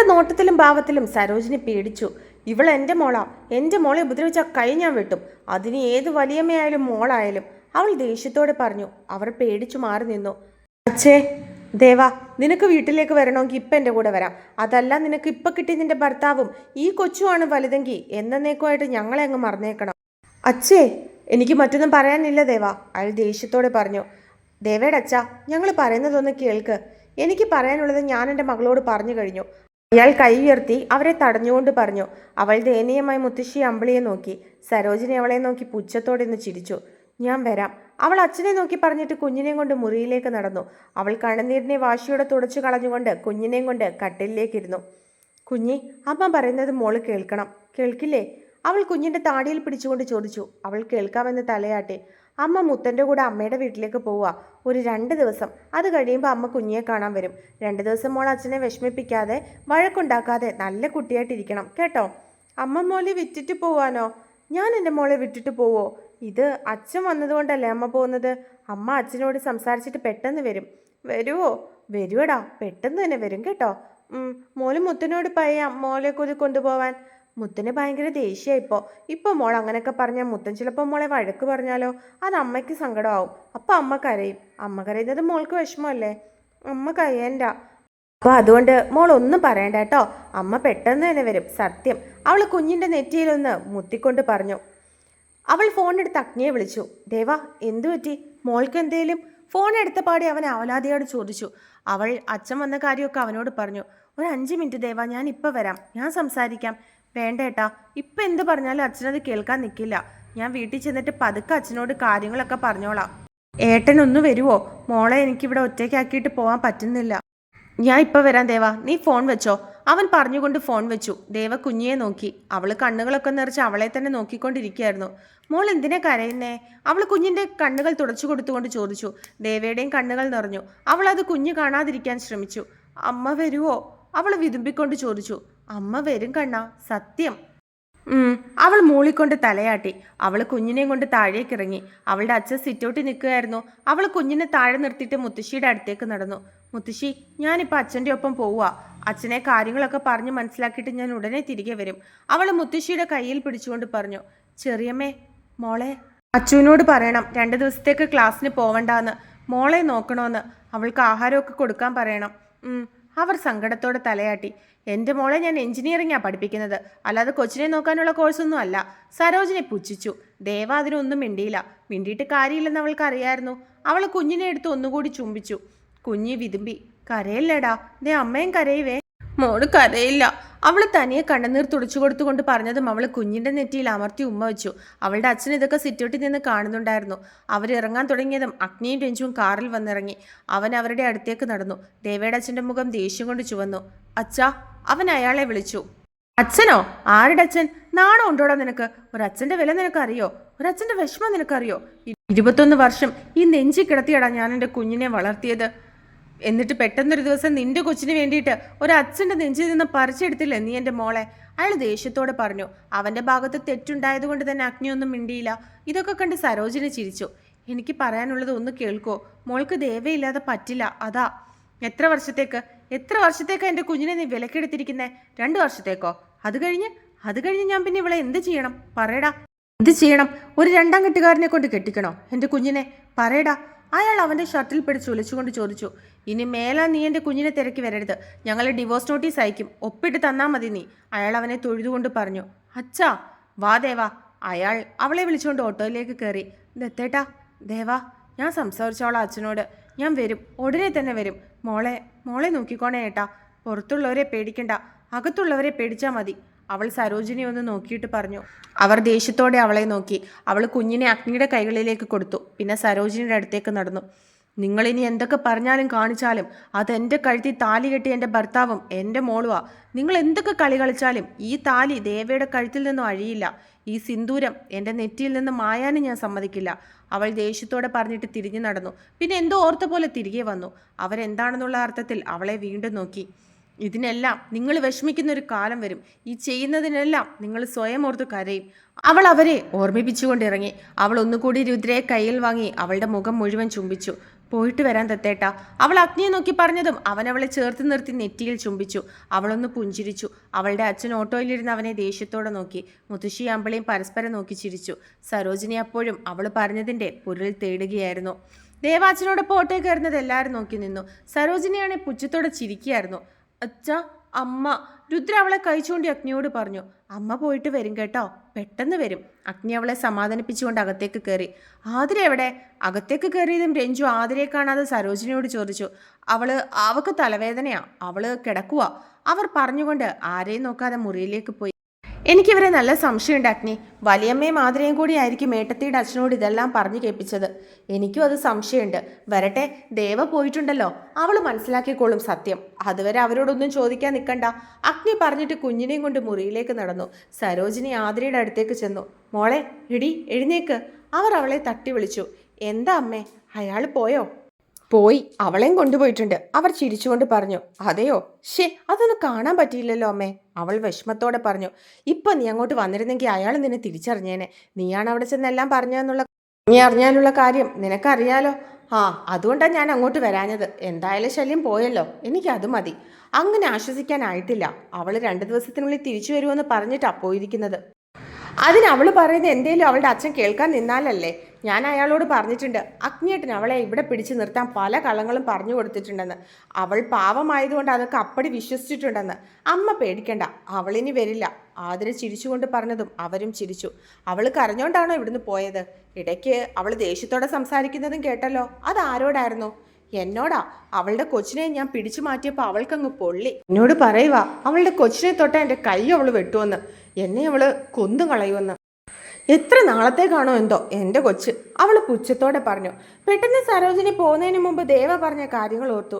അവളുടെ നോട്ടത്തിലും ഭാവത്തിലും സരോജിനി പേടിച്ചു. ഇവൾ എൻ്റെ മോളാ, എൻ്റെ മോളെ ഉപദ്രവിച്ച കൈ ഞാൻ വെട്ടും, അതിന് ഏത് വലിയമ്മയായാലും മോളായാലും, അവൾ ദേഷ്യത്തോടെ പറഞ്ഞു. അവർ പേടിച്ചു മാറി നിന്നു. അച്ഛേ, ദേവാ, നിനക്ക് വീട്ടിലേക്ക് വരണമെങ്കിൽ ഇപ്പം എൻ്റെ കൂടെ വരാം. അതല്ല, നിനക്ക് ഇപ്പം കിട്ടിയ നിന്റെ ഭർത്താവും ഈ കൊച്ചുമാണ് വലുതെങ്കിൽ എന്നേക്കുമായിട്ട് ഞങ്ങളെ അങ്ങ് മറന്നേക്കണം. അച്ഛേ, എനിക്ക് മറ്റൊന്നും പറയാനില്ല ദേവാ, അയാൾ ദേഷ്യത്തോടെ പറഞ്ഞു. ദേവയുടെ അച്ഛാ, ഞങ്ങൾ പറയുന്നതൊന്ന് കേൾക്ക്. എനിക്ക് പറയാനുള്ളത് ഞാൻ എൻ്റെ മകളോട് പറഞ്ഞു കഴിഞ്ഞു. അയാൾ കൈ ഉയർത്തി അവരെ തടഞ്ഞുകൊണ്ട് പറഞ്ഞു. അവൾ ദയനീയമായി മുത്തശ്ശി അമ്പിളിയെ നോക്കി. സരോജിനി അവളെ നോക്കി പുച്ഛത്തോടെ ഒന്ന് ചിരിച്ചു. ഞാൻ വരാം. അവൾ അച്ഛനെ നോക്കി പറഞ്ഞിട്ട് കുഞ്ഞിനെയും കൊണ്ട് മുറിയിലേക്ക് നടന്നു. അവൾ കണ്ണുനീരിനെ വാശിയോടെ തുടച്ചു കളഞ്ഞുകൊണ്ട് കുഞ്ഞിനെയും കൊണ്ട് കട്ടിലിലേക്കിരുന്നു. കുഞ്ഞി, അമ്മ പറയുന്നത് മോള് കേൾക്കണം, കേൾക്കില്ലേ? അവൾ കുഞ്ഞിൻ്റെ താടിയിൽ പിടിച്ചുകൊണ്ട് ചോദിച്ചു. അവൾ കേൾക്കാമെന്ന് തലയാട്ടി. അമ്മ മുത്തൻ്റെ കൂടെ അമ്മയുടെ വീട്ടിലേക്ക് പോവുക, ഒരു 2 ദിവസം. അത് കഴിയുമ്പോൾ അമ്മ കുഞ്ഞിയെ കാണാൻ വരും. 2 ദിവസം മോൾ അച്ഛനെ വിഷമിപ്പിക്കാതെ വഴക്കുണ്ടാക്കാതെ നല്ല കുട്ടിയായിട്ടിരിക്കണം കേട്ടോ. അമ്മ മോളെ വിറ്റിട്ട് പോവാനോ? ഞാൻ എൻ്റെ മോളെ വിട്ടിട്ട് പോവോ? ഇത് അച്ഛൻ വന്നതുകൊണ്ടല്ലേ അമ്മ പോകുന്നത്. അമ്മ അച്ഛനോട് സംസാരിച്ചിട്ട് പെട്ടെന്ന് വരും. വരുവോ? വരുവടാ, പെട്ടെന്ന് തന്നെ വരും കേട്ടോ. മോള് മുത്തനോട് പറയാം മോളെ കൊണ്ടുപോവാൻ. മുത്തന് ഭയങ്കര ദേഷ്യമാണ് ഇപ്പോൾ മോൾ അങ്ങനെയൊക്കെ പറഞ്ഞാൽ മുത്തൻ ചിലപ്പോൾ മോളെ വഴക്ക് പറഞ്ഞാലോ? അത് അമ്മയ്ക്ക് സങ്കടമാവും. അപ്പം അമ്മ കരയും. അമ്മ കരയുന്നത് മോൾക്ക് വിഷമമല്ലേ? അമ്മ കരയണ്ട. അപ്പോൾ അതുകൊണ്ട് മോൾ ഒന്നും പറയണ്ട കേട്ടോ. അമ്മ പെട്ടെന്ന് തന്നെ വരും, സത്യം. അവൾ കുഞ്ഞിൻ്റെ നെറ്റിയിലൊന്ന് മുത്തിക്കൊണ്ട് പറഞ്ഞു. അവൾ ഫോണെടുത്ത് അഗ്നിയെ വിളിച്ചു. ദേവാ, എന്തു പറ്റി? മോൾക്ക് എന്തേലും? ഫോൺ എടുത്ത പാടി അവൻ അവലാതിയോട് ചോദിച്ചു. അവൾ അച്ഛൻ വന്ന കാര്യമൊക്കെ അവനോട് പറഞ്ഞു. ഒരു 5 മിനിറ്റ് ദേവാ, ഞാൻ ഇപ്പം വരാം, ഞാൻ സംസാരിക്കാം. വേണ്ട ഏട്ടാ, ഇപ്പം എന്ത് പറഞ്ഞാലും അച്ഛനത് കേൾക്കാൻ നിൽക്കില്ല. ഞാൻ വീട്ടിൽ ചെന്നിട്ട് പതുക്കെ അച്ഛനോട് കാര്യങ്ങളൊക്കെ പറഞ്ഞോളാം. ഏട്ടനൊന്ന് വരുവോ? മോളെ എനിക്കിവിടെ ഒറ്റയ്ക്കാക്കിയിട്ട് പോകാൻ പറ്റുന്നില്ല. ഞാൻ ഇപ്പം വരാം ദേവാ, നീ ഫോൺ വെച്ചോ. അവൻ പറഞ്ഞുകൊണ്ട് ഫോൺ വെച്ചു. ദേവ കുഞ്ഞിയെ നോക്കി. അവൾ കണ്ണുകളൊക്കെ നിറച്ച് അവളെ തന്നെ നോക്കിക്കൊണ്ടിരിക്കുകയായിരുന്നു. മോൾ എന്തിനാ കരയുന്നേ? അവൾ കുഞ്ഞിൻ്റെ കണ്ണുകൾ തുടച്ചു കൊടുത്തുകൊണ്ട് ചോദിച്ചു. ദേവയുടെയും കണ്ണുകൾ നിറഞ്ഞു. അവൾ അത് കുഞ്ഞ് കാണാതിരിക്കാൻ ശ്രമിച്ചു. അമ്മ വരുവോ? അവൾ വിതുമ്പിക്കൊണ്ട് ചോദിച്ചു. അമ്മ വരും കണ്ണാ, സത്യം. അവൾ മൂളിക്കൊണ്ട് തലയാട്ടി. അവൾ കുഞ്ഞിനെയും കൊണ്ട് താഴേക്ക് ഇറങ്ങി. അവളുടെ അച്ഛൻ സിറ്റൗട്ടിൽ നിൽക്കുകയായിരുന്നു. അവൾ കുഞ്ഞിനെ താഴെ നിർത്തിയിട്ട് മുത്തശ്ശിയുടെ അടുത്തേക്ക് നടന്നു. മുത്തശ്ശി, ഞാനിപ്പോൾ അച്ഛൻ്റെ ഒപ്പം പോവുക. അച്ഛനെ കാര്യങ്ങളൊക്കെ പറഞ്ഞ് മനസ്സിലാക്കിയിട്ട് ഞാൻ ഉടനെ തിരികെ വരും. അവൾ മുത്തശ്ശിയുടെ കയ്യിൽ പിടിച്ചുകൊണ്ട് പറഞ്ഞു. ചെറിയമ്മേ, മോളെ അച്ഛനോട് പറയണം 2 ദിവസത്തേക്ക് ക്ലാസ്സിന് പോവണ്ടാന്ന്, മോളെ നോക്കണമെന്ന്. അവൾക്ക് ആഹാരമൊക്കെ കൊടുക്കാൻ പറയണം. അവർ സങ്കടത്തോടെ തലയാട്ടി. എൻ്റെ മോളെ ഞാൻ എഞ്ചിനീയറിംഗാണ് പഠിപ്പിക്കുന്നത്, അല്ലാതെ കൊച്ചിനെ നോക്കാനുള്ള കോഴ്സൊന്നും അല്ല. സരോജിനെ പുച്ഛിച്ചു. ദേവ അതിനൊന്നും മിണ്ടിയില്ല. മിണ്ടിയിട്ട് കാര്യമില്ലെന്ന് അവൾക്ക് അറിയായിരുന്നു. അവൾ കുഞ്ഞിനെ എടുത്ത് ഒന്നുകൂടി ചുംബിച്ചു. കുഞ്ഞി വിതുമ്പി. കരയില്ലടാ, ദേ അമ്മയും കരയുവേ. മോള് കരയില്ല. അവൾ തനിയെ കണ്ണുനീർ തുടച്ചു കൊടുത്തുകൊണ്ട് പറഞ്ഞതും അവൾ കുഞ്ഞിൻ്റെ നെറ്റിയിൽ അമർത്തി ഉമ്മ വെച്ചു. അവളുടെ അച്ഛൻ ഇതൊക്കെ സിറ്റൗട്ടിൽ നിന്ന് കാണുന്നുണ്ടായിരുന്നു. അവരിറങ്ങാൻ തുടങ്ങിയതും അഗ്നിയും രഞ്ജുവും കാറിൽ വന്നിറങ്ങി. അവൻ അവരുടെ അടുത്തേക്ക് നടന്നു. ദേവയുടെ അച്ഛൻ്റെ മുഖം ദേഷ്യം കൊണ്ട് ചുവന്നു. അച്ഛാ, അവൻ അയാളെ വിളിച്ചു. അച്ഛനോ? ആരുടെ അച്ഛൻ? നാണം ഉണ്ടോടാ നിനക്ക്? ഒരച്ഛൻ്റെ വില നിനക്കറിയോ? ഒരച്ഛൻ്റെ വിഷമം നിനക്കറിയോ? 21 വർഷം ഈ നെഞ്ചി കിടത്തിയടാ ഞാൻ എൻ്റെ കുഞ്ഞിനെ വളർത്തിയത്. എന്നിട്ട് പെട്ടെന്നൊരു ദിവസം നിന്റെ കൊച്ചിന് വേണ്ടിയിട്ട് ഒരച്ഛൻ്റെ നെഞ്ചിൽ നിന്ന് പറിച്ചെടുത്തില്ലേ നീ എൻ്റെ മോളെ? അയാൾ ദേഷ്യത്തോടെ പറഞ്ഞു. അവൻ്റെ ഭാഗത്ത് തെറ്റുണ്ടായതുകൊണ്ട് തന്നെ അഗ്നിയൊന്നും മിണ്ടിയില്ല. ഇതൊക്കെ കണ്ട് സരോജിനി ചിരിച്ചു. എനിക്ക് പറയാനുള്ളത് ഒന്ന് കേൾക്കോ? മോൾക്ക് ദേവയില്ലാതെ പറ്റില്ല, അതാ. എത്ര വർഷത്തേക്കാ എൻ്റെ കുഞ്ഞിനെ നീ വിലക്കെടുത്തിരിക്കുന്നേ? 2 വർഷത്തേക്കോ? അത് കഴിഞ്ഞ് ഞാൻ പിന്നെ ഇവളെ എന്ത് ചെയ്യണം? പറയടാ, എന്ത് ചെയ്യണം? ഒരു 2ാം കെട്ടുകാരനെ കൊണ്ട് കെട്ടിക്കണോ എൻ്റെ കുഞ്ഞിനെ? പറയടാ. അയാൾ അവൻ്റെ ഷർട്ടിൽ പിടിച്ച് ഒലിച്ചുകൊണ്ട് ചോദിച്ചു. ഇനി മേലാ നീ എൻ്റെ കുഞ്ഞിനെ തിരക്കി വരരുത്. ഞങ്ങൾ ഡിവോഴ്സ് നോട്ടീസ് അയക്കും, ഒപ്പിട്ട് തന്നാൽ മതി നീ. അയാൾ അവനെ തൊഴുതുകൊണ്ട് പറഞ്ഞു. അച്ഛാ, വാ ദേവാ. അയാൾ അവളെ വിളിച്ചുകൊണ്ട് ഓട്ടോയിലേക്ക് കയറി. ദത്തേട്ടാ, ദേവാ, ഞാൻ സംസാരിച്ചോളാം അച്ഛനോട്. ഞാൻ വരും, ഉടനെ തന്നെ വരും. മോളെ നോക്കിക്കോണേ ഏട്ടാ. പുറത്തുള്ളവരെ പേടിക്കണ്ട, അകത്തുള്ളവരെ പേടിച്ചാൽ മതി. അവൾ സരോജിനി ഒന്ന് നോക്കിയിട്ട് പറഞ്ഞു. അവർ ദേഷ്യത്തോടെ അവളെ നോക്കി. അവൾ കുഞ്ഞിനെ അഗ്നിയുടെ കൈകളിലേക്ക് കൊടുത്തു. പിന്നെ സരോജിനിയുടെ അടുത്തേക്ക് നടന്നു. നിങ്ങളിനി എന്തൊക്കെ പറഞ്ഞാലും കാണിച്ചാലും അതെൻ്റെ കഴുത്തിൽ താലി കെട്ടി എൻ്റെ ഭർത്താവും എൻ്റെ മോളുവാ. നിങ്ങൾ എന്തൊക്കെ കളി കളിച്ചാലും ഈ താലി ദേവയുടെ കഴുത്തിൽ നിന്നും അഴിയില്ല. ഈ സിന്ദൂരം എൻ്റെ നെറ്റിയിൽ നിന്ന് മായാനും ഞാൻ സമ്മതിക്കില്ല. അവൾ ദേഷ്യത്തോടെ പറഞ്ഞിട്ട് തിരിഞ്ഞു നടന്നു. പിന്നെ എന്തോ ഓർത്ത പോലെ തിരികെ വന്നു. അവരെന്താണെന്നുള്ള അർത്ഥത്തിൽ അവളെ വീണ്ടും നോക്കി. ഇതിനെല്ലാം നിങ്ങൾ വിഷമിക്കുന്നൊരു കാലം വരും. ഈ ചെയ്യുന്നതിനെല്ലാം നിങ്ങൾ സ്വയം ഓർത്ത് കരയും. അവൾ അവരെ ഓർമ്മിപ്പിച്ചുകൊണ്ടിറങ്ങി. അവൾ ഒന്നുകൂടി രുദ്രയെ കയ്യിൽ വാങ്ങി അവളുടെ മുഖം മുഴുവൻ ചുംബിച്ചു. പോയിട്ട് വരാൻ ദത്തേട്ടാ. അവൾ അഗ്നിയെ നോക്കി പറഞ്ഞതും അവൻ അവളെ ചേർത്ത് നിർത്തി നെറ്റിയിൽ ചുംബിച്ചു. അവളൊന്ന് പുഞ്ചിരിച്ചു. അവളുടെ അച്ഛൻ ഓട്ടോയിലിരുന്ന് അവനെ ദേഷ്യത്തോടെ നോക്കി. മുത്തശ്ശി അമ്പിളിയും പരസ്പരം നോക്കി ചിരിച്ചു. സരോജിനി അപ്പോഴും അവൾ പറഞ്ഞതിൻ്റെ പൊരുൾ തേടുകയായിരുന്നു. ദേവാച്ചനോടൊപ്പം ഓട്ടോ കയറുന്നത് എല്ലാവരും നോക്കി നിന്നു. സരോജിനിയാണെ പുച്ഛത്തോടെ ചിരിക്കുകയായിരുന്നു. അച്ഛാ, അമ്മ. രുദ്ര അവളെ കൈ ചൂണ്ടി അഗ്നിയോട് പറഞ്ഞു. അമ്മ പോയിട്ട് വരും കേട്ടോ, പെട്ടെന്ന് വരും. അഗ്നി അവളെ സമാധാനിപ്പിച്ചുകൊണ്ട് അകത്തേക്ക് കയറി. ആതിര എവിടെ? അകത്തേക്ക് കയറിയതും രഞ്ജു ആതിരയെ കാണാതെ സരോജിനിയോട് ചോദിച്ചു. അവൾക്ക് തലവേദനയാ, അവള് കിടക്കുക. അവർ പറഞ്ഞുകൊണ്ട് ആരെയും നോക്കാതെ മുറിയിലേക്ക് പോയി. എനിക്കിവരെ നല്ല സംശയമുണ്ട് അഗ്നി. വലിയമ്മയും ആതിരയും കൂടി ആയിരിക്കും ഏട്ടത്തിയുടെ അച്ഛനോട് ഇതെല്ലാം പറഞ്ഞു കേൾപ്പിച്ചത്. എനിക്കും അത് സംശയമുണ്ട്. വരട്ടെ, ദേവ പോയിട്ടുണ്ടല്ലോ, അവൾ മനസ്സിലാക്കിക്കോളും സത്യം. അതുവരെ അവരോടൊന്നും ചോദിക്കാൻ നിൽക്കണ്ട. അഗ്നി പറഞ്ഞിട്ട് കുഞ്ഞിനെയും കൊണ്ട് മുറിയിലേക്ക് നടന്നു. സരോജിനി ആതിരയുടെ അടുത്തേക്ക് ചെന്നു. മോളെ, എടി എഴുന്നേക്ക്. അവർ അവളെ തട്ടി വിളിച്ചു. എന്താ അമ്മേ, അയാൾ പോയോ? പോയി, അവളെയും കൊണ്ടുപോയിട്ടുണ്ട്. അവർ ചിരിച്ചുകൊണ്ട് പറഞ്ഞു. അതെയോ? അതൊന്നും കാണാൻ പറ്റിയില്ലല്ലോ അമ്മേ, അവൾ വിഷമത്തോടെ പറഞ്ഞു. ഇപ്പം നീ അങ്ങോട്ട് വന്നിരുന്നെങ്കിൽ അയാൾ നിന്നെ തിരിച്ചറിഞ്ഞേനെ. നീയാണ് അവിടെ ചെന്നെല്ലാം പറഞ്ഞതെന്നുള്ള നീ അറിഞ്ഞാലുള്ള കാര്യം നിനക്കറിയാലോ. അതുകൊണ്ടാണ് ഞാൻ അങ്ങോട്ട് വരാഞ്ഞത്. എന്തായാലും ശല്യം പോയല്ലോ, എനിക്കത് മതി. അങ്ങനെ ആശ്വസിക്കാനായിട്ടില്ല. അവൾ 2 ദിവസത്തിനുള്ളിൽ തിരിച്ചു വരുമെന്ന് പറഞ്ഞിട്ടാ പോയിരിക്കുന്നത്. അതിന് അവൾ പറയുന്നത് എന്തേലും അവളുടെ അച്ഛൻ കേൾക്കാൻ നിന്നാലല്ലേ. ഞാൻ അയാളോട് പറഞ്ഞിട്ടുണ്ട്. അഗ്നിയേട്ടൻ അവളെ ഇവിടെ പിടിച്ചു നിർത്താൻ പല കള്ളങ്ങളും പറഞ്ഞു കൊടുത്തിട്ടുണ്ടെന്ന്. അവൾ പാവമായതുകൊണ്ട് അതൊക്കെ അപ്പടി വിശ്വസിച്ചിട്ടുണ്ടെന്ന്. അമ്മ പേടിക്കണ്ട, അവളിനി വരില്ല. ആതിര ചിരിച്ചുകൊണ്ട് പറഞ്ഞതും അവരും ചിരിച്ചു. അവൾ കരഞ്ഞോണ്ടാണോ ഇവിടുന്ന് പോയത്? ഇടയ്ക്ക് അവൾ ദേഷ്യത്തോടെ സംസാരിക്കുന്നതും കേട്ടല്ലോ. അതാരോടായിരുന്നു? എന്നോടാ. അവളുടെ കൊച്ചിനെ ഞാൻ പിടിച്ചു മാറ്റിയപ്പോൾ അവൾക്കങ്ങ് പൊള്ളി. എന്നോട് പറയുക അവളുടെ കൊച്ചിനെ തൊട്ട എൻ്റെ കൈ അവൾ വെട്ടുമെന്ന്, എന്നെ അവൾ കൊന്നു കളയുമെന്ന്. എത്ര നാളത്തേക്കാണോ എന്തോ എൻ്റെ കൊച്ച്, അവൾ പുച്ഛത്തോടെ പറഞ്ഞു. പെട്ടെന്ന് സരോജിനി പോകുന്നതിന് മുമ്പ് ദേവ പറഞ്ഞ കാര്യങ്ങൾ ഓർത്തു.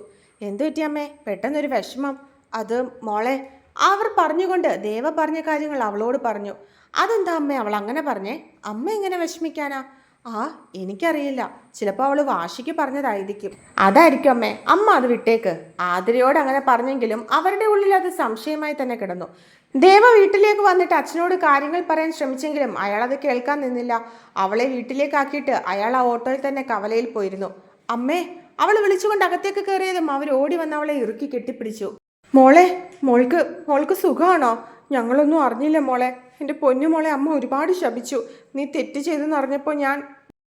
എന്തു പറ്റിയമ്മേ പെട്ടെന്നൊരു വിഷമം? അത് മോളെ, അവർ പറഞ്ഞുകൊണ്ട് ദേവ പറഞ്ഞ കാര്യങ്ങൾ അവളോട് പറഞ്ഞു. അതെന്താ അമ്മേ അവൾ അങ്ങനെ പറഞ്ഞേ? അമ്മ എങ്ങനെ വിഷമിക്കാനാ? എനിക്കറിയില്ല. ചിലപ്പോൾ അവൾ വാശിക്ക് പറഞ്ഞതായിരിക്കും. അതായിരിക്കും അമ്മേ. അമ്മ അത് വിട്ടേക്ക്. ആതിരയോട് അങ്ങനെ പറഞ്ഞെങ്കിലും അവരുടെ ഉള്ളിൽ അത് സംശയമായി തന്നെ കിടന്നു. ദേവ വീട്ടിലേക്ക് വന്നിട്ട് അച്ഛനോട് കാര്യങ്ങൾ പറയാൻ ശ്രമിച്ചെങ്കിലും അയാൾ അത് കേൾക്കാൻ നിന്നില്ല. അവളെ വീട്ടിലേക്കാക്കിയിട്ട് അയാൾ ആ ഓട്ടോയിൽ തന്നെ കവലയിൽ പോയിരുന്നു. അമ്മേ, അവൾ വിളിച്ചുകൊണ്ട് അകത്തേക്ക് കയറിയതും അവർ ഓടി വന്ന് അവളെ ഇറുക്കി കെട്ടിപ്പിടിച്ചു. മോളെ, മോൾക്ക് സുഖമാണോ? ഞങ്ങളൊന്നും അറിഞ്ഞില്ല മോളെ. എൻ്റെ പൊന്നു മോളെ, അമ്മ ഒരുപാട് ശപിച്ചു. നീ തെറ്റ് ചെയ്തെന്ന് അറിഞ്ഞപ്പോൾ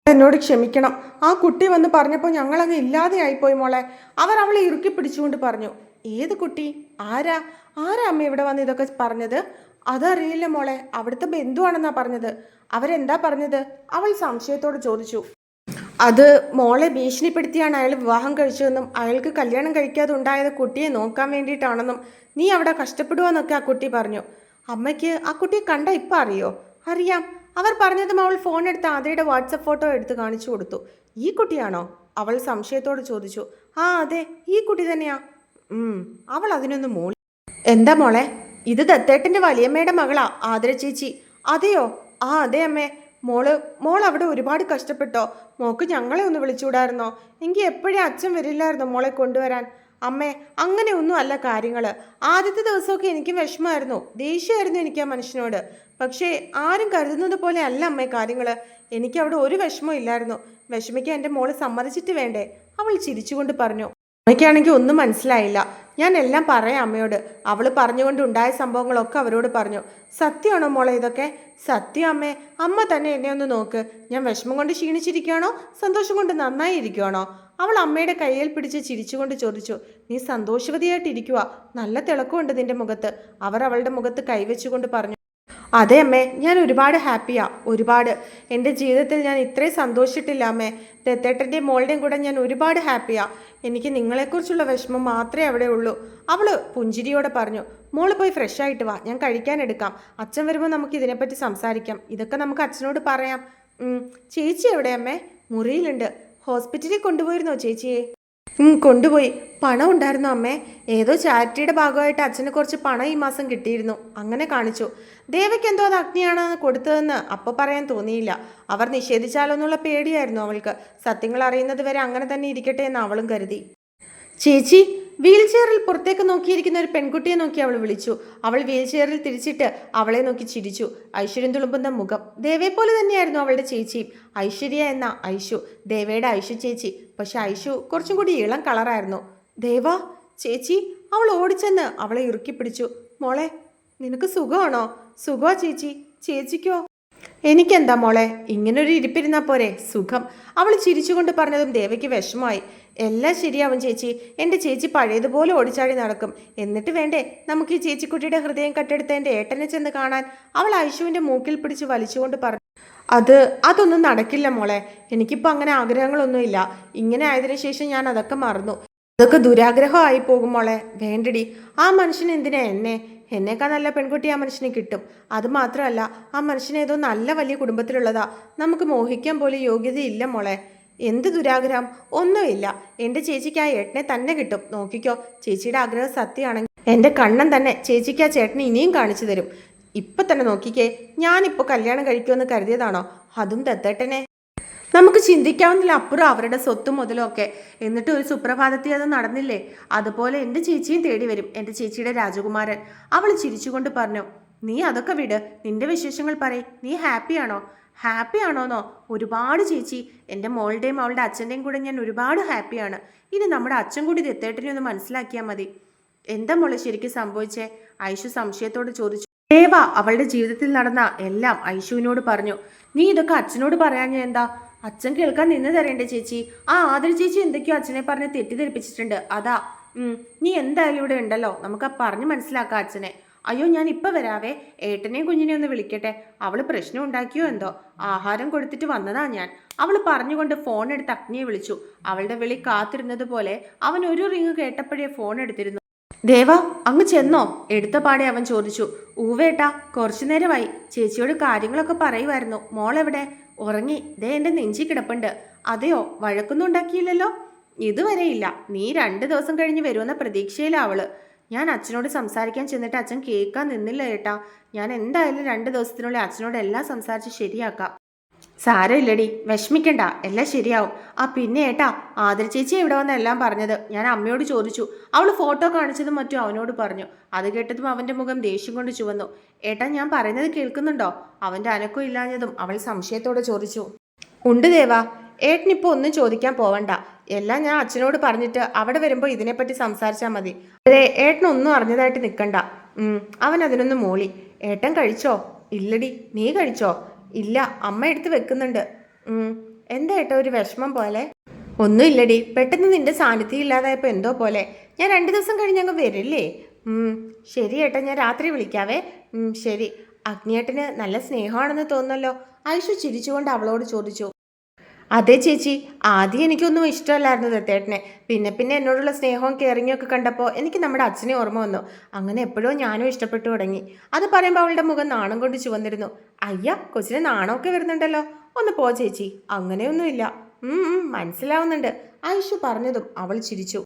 എന്നോട് ക്ഷമിക്കണം. ആ കുട്ടി വന്ന് പറഞ്ഞപ്പോൾ ഞങ്ങളങ്ങ് ഇല്ലാതെ ആയിപ്പോയി മോളെ. അവർ അവളെ ഇറുക്കി പിടിച്ചുകൊണ്ട് പറഞ്ഞു. ഏത് കുട്ടി? ആരാ അമ്മ ഇവിടെ വന്ന് ഇതൊക്കെ പറഞ്ഞത്? അതറിയില്ല മോളെ. അവിടുത്തെ ബന്ധുവാണെന്നാ പറഞ്ഞത്. അവരെന്താ പറഞ്ഞത്? അവൾ സംശയത്തോട് ചോദിച്ചു. അത് മോളെ ഭീഷണിപ്പെടുത്തിയാണ് അയാൾ വിവാഹം കഴിച്ചതെന്നും അയാൾക്ക് കല്യാണം കഴിക്കാതെ ഉണ്ടായത് കുട്ടിയെ നോക്കാൻ വേണ്ടിയിട്ടാണെന്നും നീ അവിടെ കഷ്ടപ്പെടുവെന്നൊക്കെ ആ കുട്ടി പറഞ്ഞു. അമ്മയ്ക്ക് ആ കുട്ടിയെ കണ്ട ഇപ്പം അറിയോ? അറിയാം. അവർ പറഞ്ഞതും അവൾ ഫോൺ എടുത്ത് ആതിരയുടെ വാട്സപ്പ് ഫോട്ടോ എടുത്ത് കാണിച്ചു കൊടുത്തു. ഈ കുട്ടിയാണോ? അവൾ സംശയത്തോട് ചോദിച്ചു. അതെ, ഈ കുട്ടി തന്നെയാ. അവൾ അതിനൊന്ന് മോളി. എന്താ മോളെ, ഇത് ദത്തേട്ടൻ്റെ വലിയമ്മയുടെ മകളാ, ആതിര ചേച്ചി. അതെയോ? അതെ അമ്മേ. മോൾ അവിടെ ഒരുപാട് കഷ്ടപ്പെട്ടോ? മോക്ക് ഞങ്ങളെ ഒന്ന് വിളിച്ചുകൂടായിരുന്നോ? എങ്കിൽ എപ്പോഴും അച്ഛൻ വരില്ലായിരുന്നോ മോളെ കൊണ്ടുവരാൻ? അമ്മേ, അങ്ങനെയൊന്നും അല്ല കാര്യങ്ങൾ. ആദ്യത്തെ ദിവസമൊക്കെ എനിക്ക് വിഷമമായിരുന്നു, ദേഷ്യമായിരുന്നു എനിക്ക് ആ മനുഷ്യനോട്. പക്ഷേ ആരും കരുതുന്നത് പോലെ അല്ല അമ്മേ കാര്യങ്ങൾ. എനിക്ക് അവിടെ ഒരു വിഷമവും ഇല്ലായിരുന്നു. വിഷമിക്കാൻ എൻ്റെ മോള് സമ്മതിച്ചിട്ട് വേണ്ടേ? അവൾ ചിരിച്ചുകൊണ്ട് പറഞ്ഞു. അമ്മയ്ക്കാണെങ്കിൽ ഒന്നും മനസ്സിലായില്ല. ഞാൻ എല്ലാം പറയാം അമ്മയോട്. അവൾ പറഞ്ഞുകൊണ്ടുണ്ടായ സംഭവങ്ങളൊക്കെ അവരോട് പറഞ്ഞു. സത്യമാണോ മോളെ ഇതൊക്കെ? സത്യം അമ്മേ. അമ്മ തന്നെ എന്നെ ഒന്ന് നോക്ക്. ഞാൻ വിഷമം കൊണ്ട് ക്ഷീണിച്ചിരിക്കുകയാണോ സന്തോഷം കൊണ്ട് നന്നായി ഇരിക്കുകയാണോ? അവൾ അമ്മയുടെ കയ്യിൽ പിടിച്ച് ചിരിച്ചുകൊണ്ട് ചോദിച്ചു. നീ സന്തോഷവതിയായിട്ടിരിക്കുക, നല്ല തിളക്കമുണ്ട് നിന്റെ മുഖത്ത്. അവർ അവളുടെ മുഖത്ത് കൈവച്ചുകൊണ്ട് പറഞ്ഞു. അതെ അമ്മേ, ഞാൻ ഒരുപാട് ഹാപ്പിയാ, ഒരുപാട്. എൻ്റെ ജീവിതത്തിൽ ഞാൻ ഇത്രയും സന്തോഷിച്ചിട്ടില്ല അമ്മേ. ദത്തേട്ടൻ്റെയും മോളുടെയും കൂടെ ഞാൻ ഒരുപാട് ഹാപ്പിയാ. എനിക്ക് നിങ്ങളെക്കുറിച്ചുള്ള വിഷമം മാത്രമേ അവിടെ ഉള്ളൂ. അവൾ പുഞ്ചിരിയോടെ പറഞ്ഞു. മോള് പോയി ഫ്രഷ് ആയിട്ട് വാ, ഞാൻ കഴിക്കാനെടുക്കാം. അച്ഛൻ വരുമ്പോൾ നമുക്ക് ഇതിനെപ്പറ്റി സംസാരിക്കാം. ഇതൊക്കെ നമുക്ക് അച്ഛനോട് പറയാം. ചേച്ചി എവിടെ അമ്മേ? മുറിയിലുണ്ട്. ഹോസ്പിറ്റലിൽ കൊണ്ടുപോയിരുന്നോ ചേച്ചിയെ? കൊണ്ടുപോയി. പണം ഉണ്ടായിരുന്നു അമ്മേ. ഏതോ ചാരിറ്റിയുടെ ഭാഗമായിട്ട് അച്ഛന് കുറച്ച് പണം ഈ മാസം കിട്ടിയിരുന്നു, അങ്ങനെ കാണിച്ചു. ദേവയ്ക്ക് എന്തോ അത് അഗ്നിയാണെന്ന് കൊടുത്തതെന്ന് അപ്പോൾ പറയാൻ തോന്നിയില്ല. അവർ നിഷേധിച്ചാലോ എന്നുള്ള പേടിയായിരുന്നു അവൾക്ക്. സത്യങ്ങൾ അറിയുന്നത് വരെ അങ്ങനെ തന്നെ ഇരിക്കട്ടെ എന്ന് അവളും കരുതി. ചേച്ചി, വീൽ ചെയറിൽ പുറത്തേക്ക് നോക്കിയിരിക്കുന്ന ഒരു പെൺകുട്ടിയെ നോക്കി അവൾ വിളിച്ചു. അവൾ വീൽ ചെയറിൽ തിരിച്ചിട്ട് അവളെ നോക്കി ചിരിച്ചു. ഐശ്വര്യം തുളുമ്പുന്ന മുഖം. ദേവയെ പോലെ തന്നെയായിരുന്നു അവളുടെ ചേച്ചിയും. ഐശ്വര്യ എന്ന ഐഷു, ദേവയുടെ ഐഷു ചേച്ചി. പക്ഷെ ഐഷു കുറച്ചും കൂടി ഇളം കളറായിരുന്നു. ദേവ ചേച്ചി. അവൾ ഓടിച്ചെന്ന് അവളെ ഇറുക്കി പിടിച്ചു. മോളെ, നിനക്ക് സുഖമാണോ? സുഖമാ ചേച്ചി. ചേച്ചിക്കോ? എനിക്കെന്താ മോളെ, ഇങ്ങനൊരു ഇരിപ്പിരുന്നാ പോരെ. സുഖം. അവൾ ചിരിച്ചുകൊണ്ട് പറഞ്ഞതും ദേവയ്ക്ക് വിഷമമായി. എല്ലാം ശരിയാവും ചേച്ചി. എൻ്റെ ചേച്ചി പഴയതുപോലെ ഓടിച്ചാടി നടക്കും. എന്നിട്ട് വേണ്ടേ നമുക്ക് ഈ ചേച്ചിക്കുട്ടിയുടെ ഹൃദയം കട്ടെടുത്ത എൻ്റെ ഏട്ടനെ ചെന്ന് കാണാൻ? അവൾ ഐഷുവിൻ്റെ മൂക്കിൽ പിടിച്ച് വലിച്ചുകൊണ്ട് പറഞ്ഞു. അതൊന്നും നടക്കില്ല മോളെ. എനിക്കിപ്പോൾ അങ്ങനെ ആഗ്രഹങ്ങളൊന്നുമില്ല. ഇങ്ങനെ ആയതിനു ശേഷം ഞാൻ അതൊക്കെ മറന്നു. അതൊക്കെ ദുരാഗ്രഹമായി പോകും മോളെ. വേണ്ടടി. ആ മനുഷ്യൻ എന്തിനാ എന്നേക്കാൾ നല്ല പെൺകുട്ടി ആ മനുഷ്യന് കിട്ടും. അത് മാത്രമല്ല, ആ മനുഷ്യൻ ഏതോ നല്ല വലിയ കുടുംബത്തിലുള്ളതാ. നമുക്ക് മോഹിക്കാൻ പോലും യോഗ്യതയില്ല മോളെ. എന്ത് ദുരാഗ്രഹം? ഒന്നുമില്ല. എൻ്റെ ചേച്ചിക്ക് ആ ഏട്ടനെ തന്നെ കിട്ടും. നോക്കിക്കോ. ചേച്ചിയുടെ ആഗ്രഹം സത്യമാണെങ്കിൽ എൻ്റെ കണ്ണൻ തന്നെ ചേച്ചിക്ക് ആ ചേട്ടനെ ഇനിയും കാണിച്ചു തരും. ഇപ്പം തന്നെ നോക്കിക്കേ. ഞാനിപ്പോൾ കല്യാണം കഴിക്കുമെന്ന് കരുതിയതാണോ? അതും ദത്തേട്ടനെ. നമുക്ക് ചിന്തിക്കാവുന്നതിലപ്പുറം അവരുടെ സ്വത്തും മുതലും ഒക്കെ. എന്നിട്ട് ഒരു സുപ്രഭാതത്തിൽ അത് നടന്നില്ലേ? അതുപോലെ എൻ്റെ ചേച്ചിയും തേടി വരും, എൻ്റെ ചേച്ചിയുടെ രാജകുമാരൻ. അവൾ ചിരിച്ചുകൊണ്ട് പറഞ്ഞു. നീ അതൊക്കെ വിട്. നിന്റെ വിശേഷങ്ങൾ പറയ്. നീ ഹാപ്പിയാണോ? ഹാപ്പിയാണോന്നോ? ഒരുപാട് ചേച്ചി. എൻ്റെ മോളുടെയും അവളുടെ അച്ഛൻ്റെയും കൂടെ ഞാൻ ഒരുപാട് ഹാപ്പിയാണ്. ഇനി നമ്മുടെ അച്ഛൻ കൂടി ദത്തേട്ടനെ ഒന്ന് മനസ്സിലാക്കിയാൽ മതി. എന്താ മോളെ ശരിക്കും സംഭവിച്ചേ? ഐഷു സംശയത്തോട് ചോദിച്ചു. ദേവ അവളുടെ ജീവിതത്തിൽ നടന്ന എല്ലാം ഐഷുവിനോട് പറഞ്ഞു. നീ ഇതൊക്കെ അച്ഛനോട് പറയാഞ്ഞ എന്താ? അച്ഛൻ കേൾക്കാൻ നിന്ന് തരേണ്ടേ ചേച്ചി? ആ ആതിര ചേച്ചി എന്തൊക്കെയോ അച്ഛനെ പറഞ്ഞ് തെറ്റിദ്ധരിപ്പിച്ചിട്ടുണ്ട്. അതാ. നീ എന്തായാലും ഇവിടെ ഉണ്ടല്ലോ. നമുക്ക് പറഞ്ഞ് മനസ്സിലാക്കാം അച്ഛനെ. അയ്യോ, ഞാൻ ഇപ്പം വരാവേ. ഏട്ടനെയും കുഞ്ഞിനെയും ഒന്ന് വിളിക്കട്ടെ. അവൾ പ്രശ്നം ഉണ്ടാക്കിയോ എന്തോ. ആഹാരം കൊടുത്തിട്ട് വന്നതാ ഞാൻ. അവൾ പറഞ്ഞുകൊണ്ട് ഫോൺ എടുത്ത് അഗ്നിയെ വിളിച്ചു. അവളുടെ വിളി കാത്തിരുന്നത് പോലെ അവൻ ഒരു റിങ് കേട്ടപ്പോഴേ ഫോൺ എടുത്തിരുന്നു. ദേവ അങ്ങ് ചെന്നോ? എടുത്ത പാടെ അവൻ ചോദിച്ചു. ഊവേട്ടാ, കുറച്ചു നേരമായി. ചേച്ചിയോട് കാര്യങ്ങളൊക്കെ പറയുമായിരുന്നു. മോളെവിടെ? ഉറങ്ങി. ദേ എൻ്റെ നെഞ്ചി കിടപ്പുണ്ട്. അതെയോ? വഴക്കൊന്നും ഉണ്ടാക്കിയില്ലല്ലോ? ഇതുവരെ ഇല്ല. നീ 2 ദിവസം കഴിഞ്ഞ് വരുമെന്ന പ്രതീക്ഷയിലാ അവള്. ഞാൻ അച്ഛനോട് സംസാരിക്കാൻ ചെന്നിട്ട് അച്ഛൻ കേൾക്കാൻ നിന്നില്ല ഏട്ടാ. ഞാൻ എന്തായാലും 2 ദിവസത്തിനുള്ളിൽ അച്ഛനോട് എല്ലാം സംസാരിച്ച് ശരിയാക്കാം. സാരമില്ലടി, വിഷമിക്കണ്ട. എല്ലാം ശരിയാവും. പിന്നെ ഏട്ടാ, ആതിര ചേച്ചി ഇവിടെ വന്ന് എല്ലാം പറഞ്ഞത് ഞാൻ അമ്മയോട് ചോദിച്ചു. അവൾ ഫോട്ടോ കാണിച്ചതും മറ്റും അവനോട് പറഞ്ഞു. അത് കേട്ടതും അവൻ്റെ മുഖം ദേഷ്യം കൊണ്ട് ചുവന്നു. ഏട്ടാ, ഞാൻ പറയുന്നത് കേൾക്കുന്നുണ്ടോ? അവൻ്റെ അനക്കം ഇല്ലാഞ്ഞതും അവൾ സംശയത്തോടെ ചോദിച്ചു. ഉണ്ട് ദേവാ. ഏട്ടനിപ്പോൾ ഒന്നും ചോദിക്കാൻ പോവണ്ട. എല്ലാം ഞാൻ അച്ഛനോട് പറഞ്ഞിട്ട് അവിടെ വരുമ്പോൾ ഇതിനെപ്പറ്റി സംസാരിച്ചാൽ മതി. അതെ, ഏട്ടനൊന്നും അറിഞ്ഞതായിട്ട് നിൽക്കണ്ട. അവൻ അതിനൊന്ന് മൂളി. ഏട്ടൻ കഴിച്ചോ? ഇല്ലടി. നീ കഴിച്ചോ? ഇല്ല, അമ്മ എടുത്ത് വെക്കുന്നുണ്ട്. എന്താ ഏട്ടാ ഒരു വിഷമം പോലെ? ഒന്നുമില്ലടി. പെട്ടെന്ന് നിന്റെ സാന്നിധ്യം ഇല്ലാതായപ്പോൾ എന്തോ പോലെ. ഞാൻ 2 ദിവസം കഴിഞ്ഞങ്ങ് വരില്ലേ? ശരി ഏട്ടാ, ഞാൻ രാത്രി വിളിക്കാവേ. ശരി. അഗ്നിയേട്ടന് നല്ല സ്നേഹമാണെന്ന് തോന്നുന്നല്ലോ. ഐഷു ചിരിച്ചുകൊണ്ട് അവളോട് ചോദിച്ചു. അതെ ചേച്ചി. ആദ്യം എനിക്കൊന്നും ഇഷ്ടമല്ലായിരുന്നു ദത്തേട്ടനെ. പിന്നെ എന്നോടുള്ള സ്നേഹവും കെയറിങ്ങും ഒക്കെ കണ്ടപ്പോൾ എനിക്ക് നമ്മുടെ അച്ഛനെ ഓർമ്മ വന്നു. അങ്ങനെ എപ്പോഴോ ഞാനും ഇഷ്ടപ്പെട്ടു തുടങ്ങി. അത് പറയുമ്പോൾ അവളുടെ മുഖം നാണം കൊണ്ട് ചുവന്നിരുന്നു. അയ്യ, കൊച്ചിന് നാണമൊക്കെ വരുന്നുണ്ടല്ലോ. ഒന്ന് പോ ചേച്ചി. അങ്ങനെയൊന്നുമില്ല. മനസ്സിലാവുന്നുണ്ട്. ഐഷു പറഞ്ഞതും അവൾ ചിരിച്ചു.